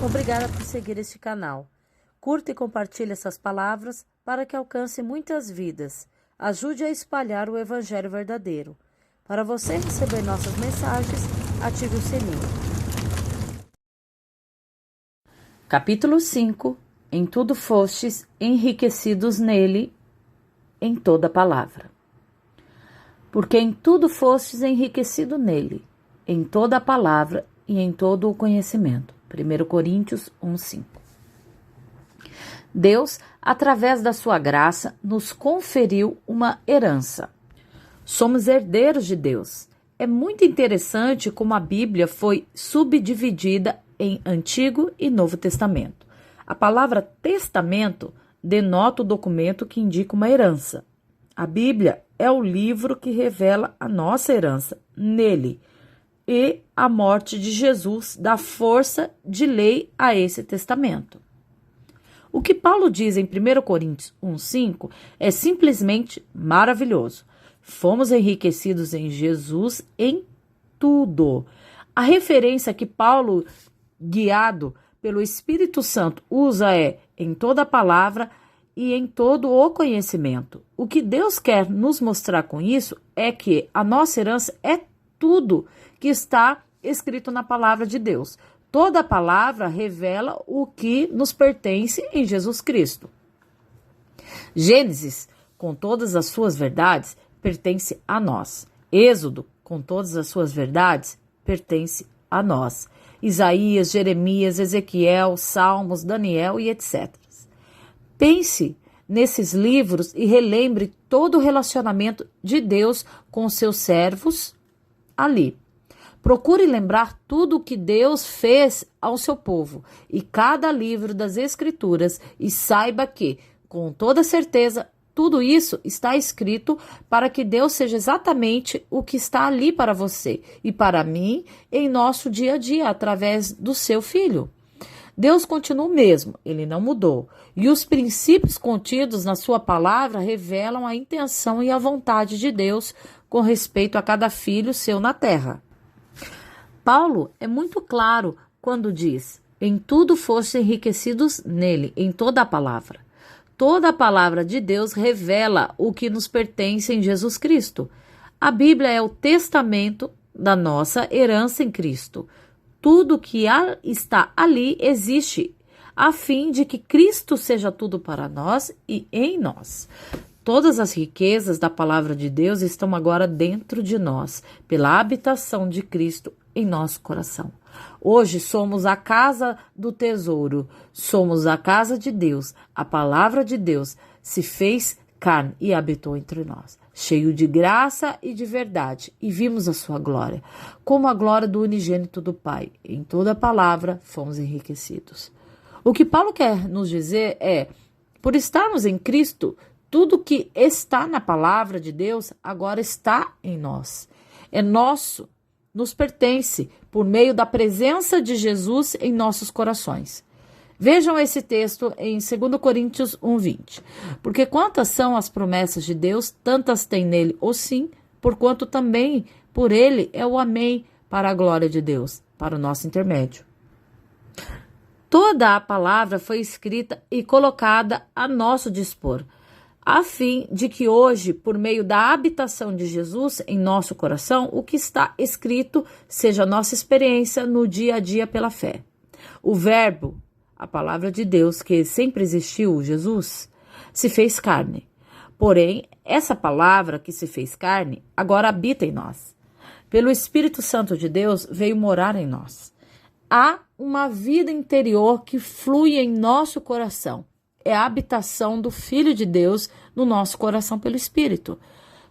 Obrigada por seguir este canal. Curta e compartilhe essas palavras para que alcance muitas vidas. Ajude a espalhar o Evangelho verdadeiro. Para você receber nossas mensagens, ative o sininho. Capítulo 5. Em tudo fostes enriquecidos nele, em toda palavra. Porque em tudo fostes enriquecido nele, em toda a palavra e em todo o conhecimento. 1 Coríntios 1:5. Deus, através da sua graça, nos conferiu uma herança. Somos herdeiros de Deus. É muito interessante como a Bíblia foi subdividida em Antigo e Novo Testamento. A palavra testamento denota o documento que indica uma herança. A Bíblia é o livro que revela a nossa herança nele e a morte de Jesus dá força de lei a esse testamento. O que Paulo diz em 1 Coríntios 1:5 é simplesmente maravilhoso. Fomos enriquecidos em Jesus em tudo. A referência que Paulo, guiado pelo Espírito Santo, usa é em toda a palavra e em todo o conhecimento. O que Deus quer nos mostrar com isso é que a nossa herança é tudo que está escrito na palavra de Deus. Toda a palavra revela o que nos pertence em Jesus Cristo. Gênesis, com todas as suas verdades, pertence a nós. Êxodo, com todas as suas verdades, pertence a nós. Isaías, Jeremias, Ezequiel, Salmos, Daniel e etc. Pense nesses livros e relembre todo o relacionamento de Deus com seus servos ali. Procure lembrar tudo o que Deus fez ao seu povo e cada livro das Escrituras e saiba que, com toda certeza, tudo isso está escrito para que Deus seja exatamente o que está ali para você e para mim em nosso dia a dia, através do seu Filho. Deus continua o mesmo, ele não mudou. E os princípios contidos na sua palavra revelam a intenção e a vontade de Deus com respeito a cada filho seu na terra. Paulo é muito claro quando diz: em tudo fostes enriquecidos nele, em toda a palavra. Toda a palavra de Deus revela o que nos pertence em Jesus Cristo. A Bíblia é o testamento da nossa herança em Cristo. Tudo que está ali existe, a fim de que Cristo seja tudo para nós e em nós. Todas as riquezas da palavra de Deus estão agora dentro de nós, pela habitação de Cristo em nosso coração. Hoje somos a casa do tesouro, somos a casa de Deus. A palavra de Deus se fez carne e habitou entre nós, cheio de graça e de verdade, e vimos a sua glória, como a glória do unigênito do Pai. Em toda a palavra fomos enriquecidos. O que Paulo quer nos dizer é, por estarmos em Cristo, tudo que está na palavra de Deus agora está em nós. É nosso, nos pertence por meio da presença de Jesus em nossos corações. Vejam esse texto em 2 Coríntios 1:20. Porque quantas são as promessas de Deus, tantas tem nele o sim, porquanto também por ele é o amém para a glória de Deus, para o nosso intermédio. Toda a palavra foi escrita e colocada a nosso dispor, a fim de que hoje, por meio da habitação de Jesus em nosso coração, o que está escrito seja nossa experiência no dia a dia pela fé. O Verbo, a palavra de Deus que sempre existiu, Jesus, se fez carne. Porém, essa palavra que se fez carne agora habita em nós. Pelo Espírito Santo de Deus veio morar em nós. Há uma vida interior que flui em nosso coração. É a habitação do Filho de Deus no nosso coração pelo Espírito.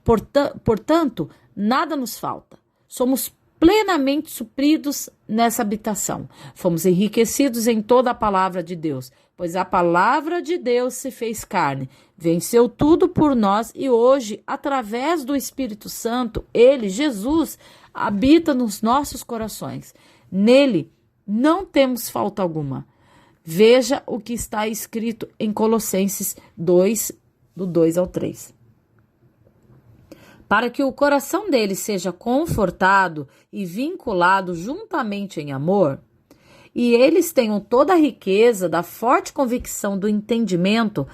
Portanto, nada nos falta. Somos plenamente supridos nessa habitação. Fomos enriquecidos em toda a palavra de Deus, pois a palavra de Deus se fez carne, venceu tudo por nós e hoje, através do Espírito Santo, ele, Jesus, habita nos nossos corações. Nele não temos falta alguma. Veja o que está escrito em Colossenses 2, do 2 ao 3. Para que o coração dele seja confortado e vinculado juntamente em amor, e eles tenham toda a riqueza da forte convicção do entendimento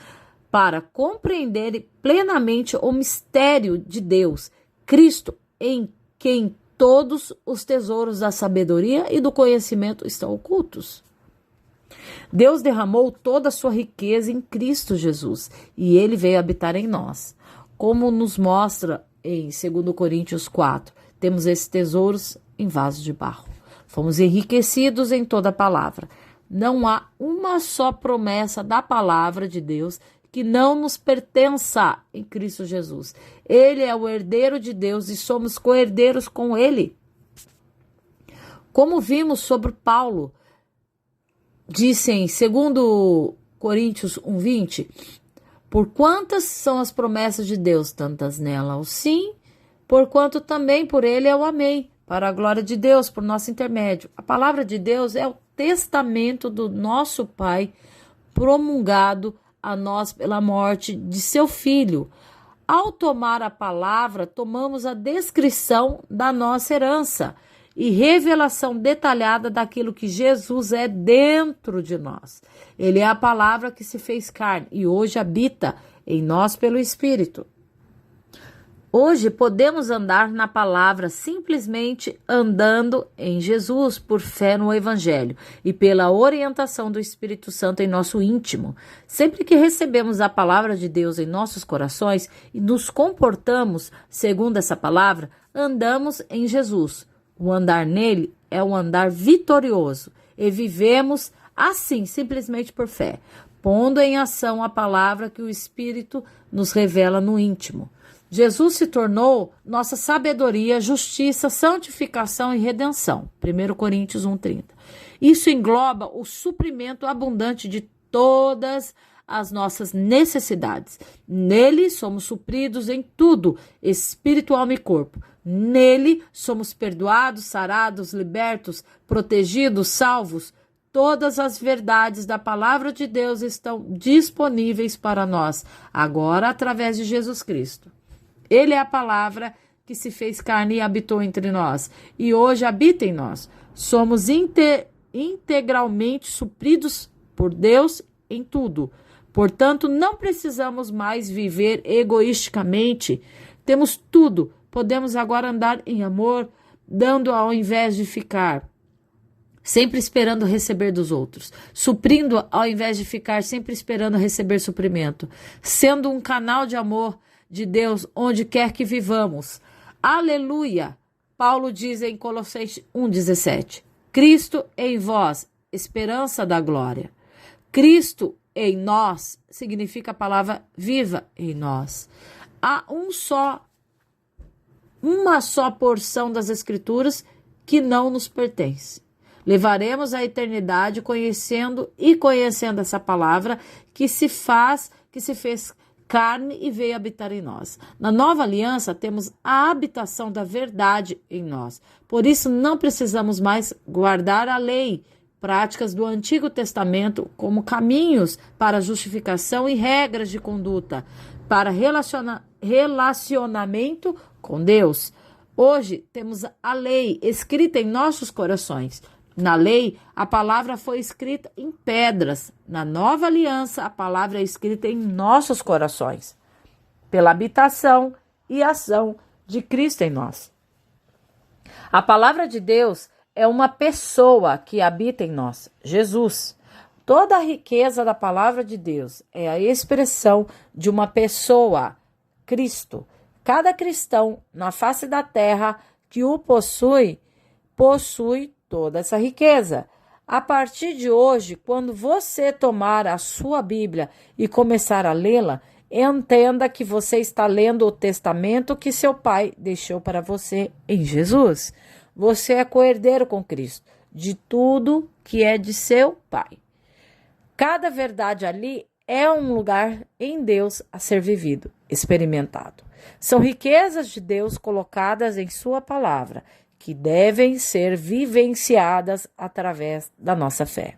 para compreender plenamente o mistério de Deus, Cristo, em quem todos os tesouros da sabedoria e do conhecimento estão ocultos. Deus derramou toda a sua riqueza em Cristo Jesus e ele veio habitar em nós. Como nos mostra em 2 Coríntios 4, temos esses tesouros em vasos de barro. Fomos enriquecidos em toda a palavra. Não há uma só promessa da palavra de Deus que não nos pertença em Cristo Jesus. Ele é o herdeiro de Deus e somos co-herdeiros com ele. Como vimos sobre Paulo, disse em 2 Coríntios 1:20, por quantas são as promessas de Deus, tantas nela o sim, porquanto também por ele é o amém, para a glória de Deus, por nosso intermédio. A palavra de Deus é o testamento do nosso Pai, promulgado a nós pela morte de seu Filho. Ao tomar a palavra, tomamos a descrição da nossa herança e revelação detalhada daquilo que Jesus é dentro de nós. Ele é a palavra que se fez carne e hoje habita em nós pelo Espírito. Hoje podemos andar na palavra simplesmente andando em Jesus por fé no Evangelho e pela orientação do Espírito Santo em nosso íntimo. Sempre que recebemos a palavra de Deus em nossos corações e nos comportamos segundo essa palavra, andamos em Jesus. O andar nele é um andar vitorioso e vivemos assim simplesmente por fé, pondo em ação a palavra que o Espírito nos revela no íntimo. Jesus se tornou nossa sabedoria, justiça, santificação e redenção. 1 Coríntios 1:30. Isso engloba o suprimento abundante de todas as nossas necessidades. Nele somos supridos em tudo, espírito, alma e corpo. Nele somos perdoados, sarados, libertos, protegidos, salvos. Todas as verdades da palavra de Deus estão disponíveis para nós, agora através de Jesus Cristo. Ele é a palavra que se fez carne e habitou entre nós, e hoje habita em nós. Somos integralmente supridos por Deus em tudo. Portanto, não precisamos mais viver egoisticamente. Temos tudo. Podemos agora andar em amor, dando ao invés de ficar sempre esperando receber dos outros, suprindo ao invés de ficar sempre esperando receber suprimento, sendo um canal de amor de Deus onde quer que vivamos. Aleluia! Paulo diz em Colossenses 1:17, Cristo em vós, esperança da glória. Cristo em nós significa a palavra viva em nós. Há uma só porção das Escrituras que não nos pertence. Levaremos a eternidade conhecendo essa palavra que se fez carne e veio habitar em nós. Na nova aliança temos a habitação da verdade em nós. Por isso não precisamos mais guardar a lei, práticas do Antigo Testamento como caminhos para justificação e regras de conduta para relacionamento com Deus. Hoje temos a lei escrita em nossos corações. Na lei, a palavra foi escrita em pedras. Na nova aliança, a palavra é escrita em nossos corações, pela habitação e ação de Cristo em nós. A palavra de Deus é uma pessoa que habita em nós, Jesus. Toda a riqueza da palavra de Deus é a expressão de uma pessoa, Cristo. Cada cristão na face da terra que o possui toda essa riqueza. A partir de hoje, quando você tomar a sua Bíblia e começar a lê-la, entenda que você está lendo o testamento que seu pai deixou para você em Jesus. Você é co-herdeiro com Cristo de tudo que é de seu pai. Cada verdade ali é um lugar em Deus a ser vivido, experimentado. São riquezas de Deus colocadas em sua palavra, que devem ser vivenciadas através da nossa fé.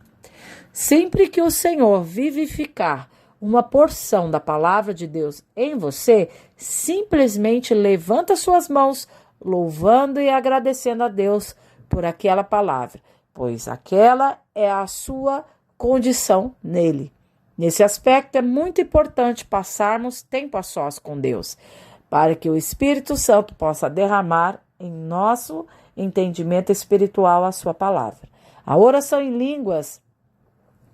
Sempre que o Senhor vivificar uma porção da palavra de Deus em você, simplesmente levanta suas mãos, louvando e agradecendo a Deus por aquela palavra, pois aquela é a sua condição nele. Nesse aspecto, é muito importante passarmos tempo a sós com Deus, para que o Espírito Santo possa derramar em nosso entendimento espiritual a sua palavra. A oração em línguas,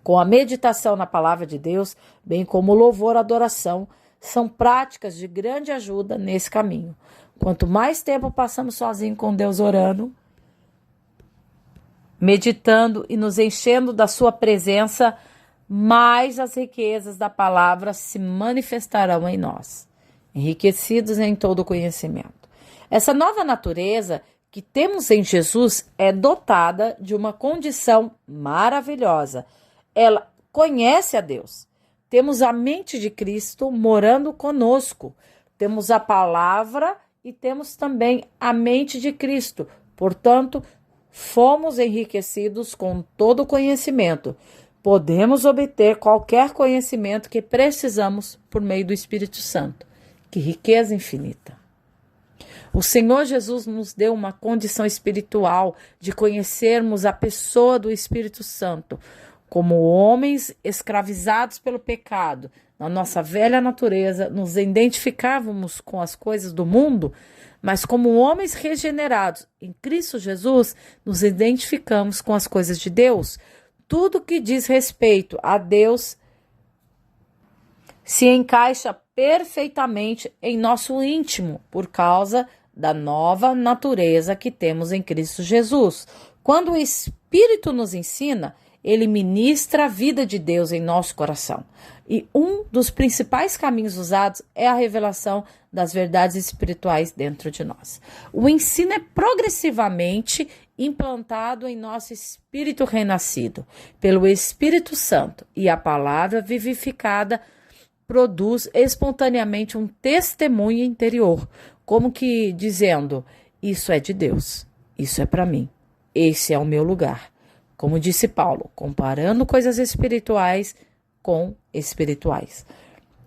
com a meditação na palavra de Deus, bem como o louvor e adoração, são práticas de grande ajuda nesse caminho. Quanto mais tempo passamos sozinhos com Deus orando, meditando e nos enchendo da sua presença, mais as riquezas da palavra se manifestarão em nós, enriquecidos em todo conhecimento. Essa nova natureza que temos em Jesus é dotada de uma condição maravilhosa. Ela conhece a Deus. Temos a mente de Cristo morando conosco. Temos a palavra e temos também a mente de Cristo. Portanto, fomos enriquecidos com todo o conhecimento. Podemos obter qualquer conhecimento que precisamos por meio do Espírito Santo. Que riqueza infinita! O Senhor Jesus nos deu uma condição espiritual de conhecermos a pessoa do Espírito Santo. Como homens escravizados pelo pecado, na nossa velha natureza, nos identificávamos com as coisas do mundo, mas como homens regenerados em Cristo Jesus, nos identificamos com as coisas de Deus. Tudo que diz respeito a Deus se encaixa perfeitamente em nosso íntimo, por causa da nova natureza que temos em Cristo Jesus. Quando o Espírito nos ensina, ele ministra a vida de Deus em nosso coração. E um dos principais caminhos usados é a revelação das verdades espirituais dentro de nós. O ensino é progressivamente implantado em nosso espírito renascido pelo Espírito Santo, e a palavra vivificada produz espontaneamente um testemunho interior, como que dizendo: isso é de Deus, isso é para mim, esse é o meu lugar. Como disse Paulo, comparando coisas espirituais com espirituais.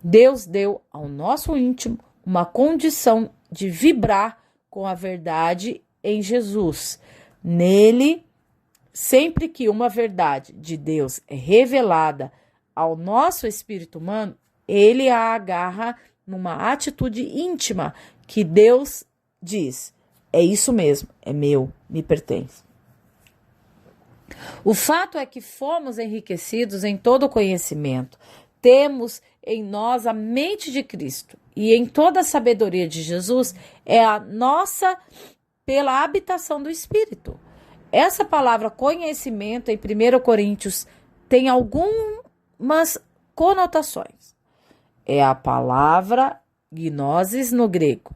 Deus deu ao nosso íntimo uma condição de vibrar com a verdade em Jesus. Nele, sempre que uma verdade de Deus é revelada ao nosso espírito humano, ele a agarra numa atitude íntima que Deus diz: é isso mesmo, é meu, me pertence. O fato é que fomos enriquecidos em todo o conhecimento. Temos em nós a mente de Cristo, e em toda a sabedoria de Jesus é a nossa pela habitação do Espírito. Essa palavra conhecimento em 1 Coríntios tem algumas conotações. É a palavra gnosis no grego,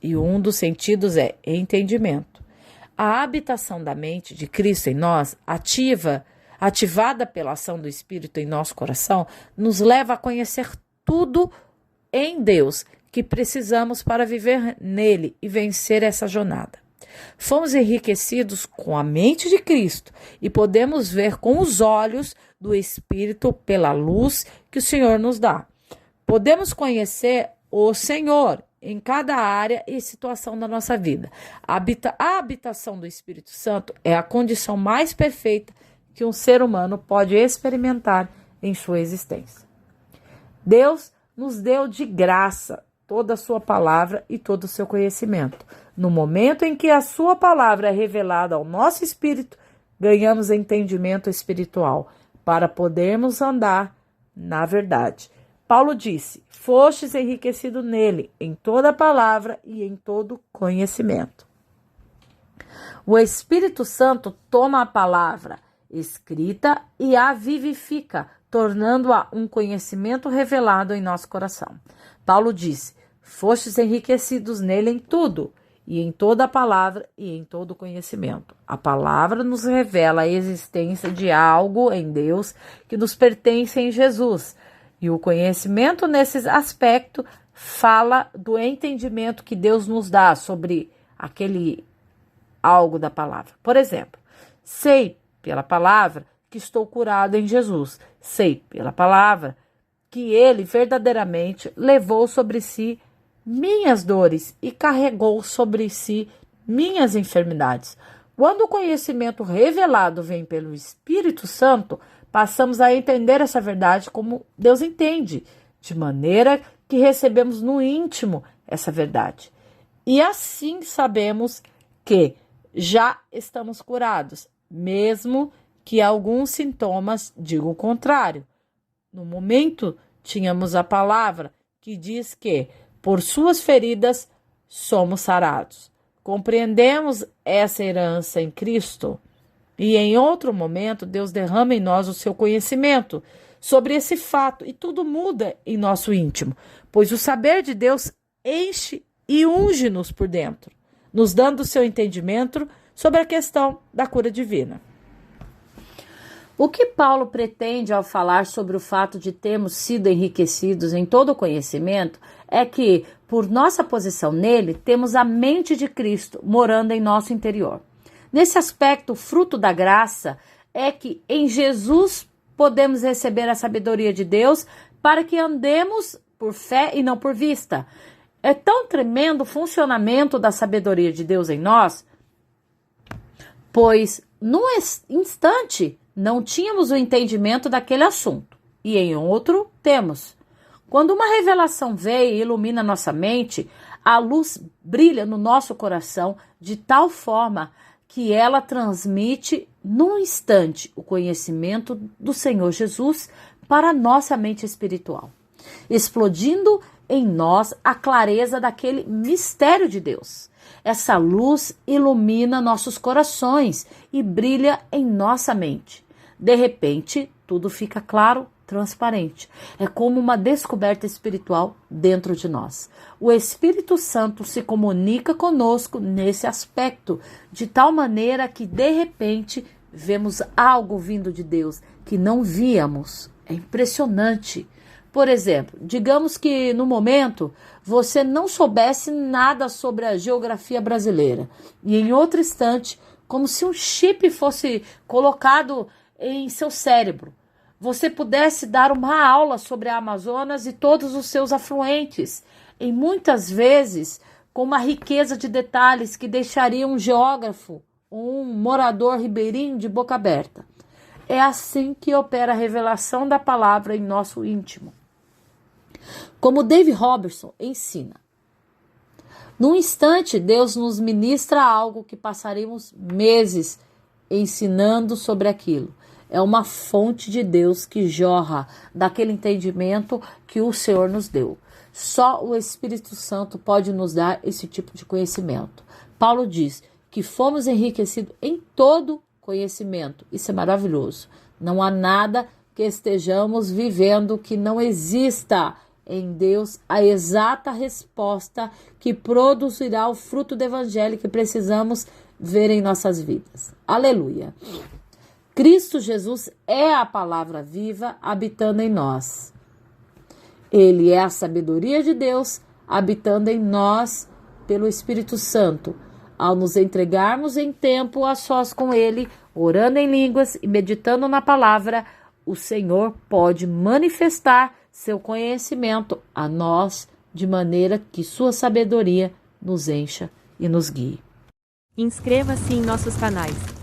e um dos sentidos é entendimento. A habitação da mente de Cristo em nós, ativada pela ação do Espírito em nosso coração, nos leva a conhecer tudo em Deus que precisamos para viver nele e vencer essa jornada. Fomos enriquecidos com a mente de Cristo e podemos ver com os olhos do Espírito pela luz que o Senhor nos dá. Podemos conhecer o Senhor em cada área e situação da nossa vida. A habitação do Espírito Santo é a condição mais perfeita que um ser humano pode experimentar em sua existência. Deus nos deu de graça toda a sua palavra e todo o seu conhecimento. No momento em que a sua palavra é revelada ao nosso espírito, ganhamos entendimento espiritual para podermos andar na verdade. Paulo disse: fostes enriquecido nele, em toda palavra e em todo conhecimento. O Espírito Santo toma a palavra escrita e a vivifica, tornando-a um conhecimento revelado em nosso coração. Paulo disse: fostes enriquecidos nele em tudo, e em toda a palavra e em todo conhecimento. A palavra nos revela a existência de algo em Deus que nos pertence em Jesus. E o conhecimento nesse aspecto fala do entendimento que Deus nos dá sobre aquele algo da palavra. Por exemplo, sei pela palavra que estou curado em Jesus. Sei pela palavra que ele verdadeiramente levou sobre si minhas dores e carregou sobre si minhas enfermidades. Quando o conhecimento revelado vem pelo Espírito Santo, passamos a entender essa verdade como Deus entende, de maneira que recebemos no íntimo essa verdade. E assim sabemos que já estamos curados, mesmo que alguns sintomas digam o contrário. No momento, tínhamos a palavra que diz que, por suas feridas, somos sarados. Compreendemos essa herança em Cristo e, em outro momento, Deus derrama em nós o seu conhecimento sobre esse fato e tudo muda em nosso íntimo, pois o saber de Deus enche e unge-nos por dentro, nos dando o seu entendimento sobre a questão da cura divina. O que Paulo pretende ao falar sobre o fato de termos sido enriquecidos em todo o conhecimento é que, por nossa posição nele, temos a mente de Cristo morando em nosso interior. Nesse aspecto, o fruto da graça é que em Jesus podemos receber a sabedoria de Deus para que andemos por fé e não por vista. É tão tremendo o funcionamento da sabedoria de Deus em nós, pois num instante não tínhamos o entendimento daquele assunto, e em outro temos. Quando uma revelação vem e ilumina nossa mente, a luz brilha no nosso coração de tal forma que ela transmite num instante o conhecimento do Senhor Jesus para a nossa mente espiritual, explodindo em nós a clareza daquele mistério de Deus. Essa luz ilumina nossos corações e brilha em nossa mente. De repente, tudo fica claro, transparente. É como uma descoberta espiritual dentro de nós. O Espírito Santo se comunica conosco nesse aspecto, de tal maneira que, de repente, vemos algo vindo de Deus que não víamos. É impressionante. Por exemplo, digamos que no momento você não soubesse nada sobre a geografia brasileira e em outro instante, como se um chip fosse colocado em seu cérebro, você pudesse dar uma aula sobre a Amazonas e todos os seus afluentes, e muitas vezes com uma riqueza de detalhes que deixaria um geógrafo ou um morador ribeirinho de boca aberta. É assim que opera a revelação da palavra em nosso íntimo. Como Dave Robertson ensina, num instante Deus nos ministra algo que passaremos meses ensinando sobre aquilo. É uma fonte de Deus que jorra daquele entendimento que o Senhor nos deu. Só o Espírito Santo pode nos dar esse tipo de conhecimento. Paulo diz que fomos enriquecidos em todo conhecimento. Isso é maravilhoso. Não há nada que estejamos vivendo que não exista em Deus a exata resposta que produzirá o fruto do evangelho que precisamos ver em nossas vidas. Aleluia! Cristo Jesus é a palavra viva habitando em nós. Ele é a sabedoria de Deus habitando em nós pelo Espírito Santo. Ao nos entregarmos em tempo a sós com Ele, orando em línguas e meditando na palavra, o Senhor pode manifestar seu conhecimento a nós de maneira que sua sabedoria nos encha e nos guie. Inscreva-se em nossos canais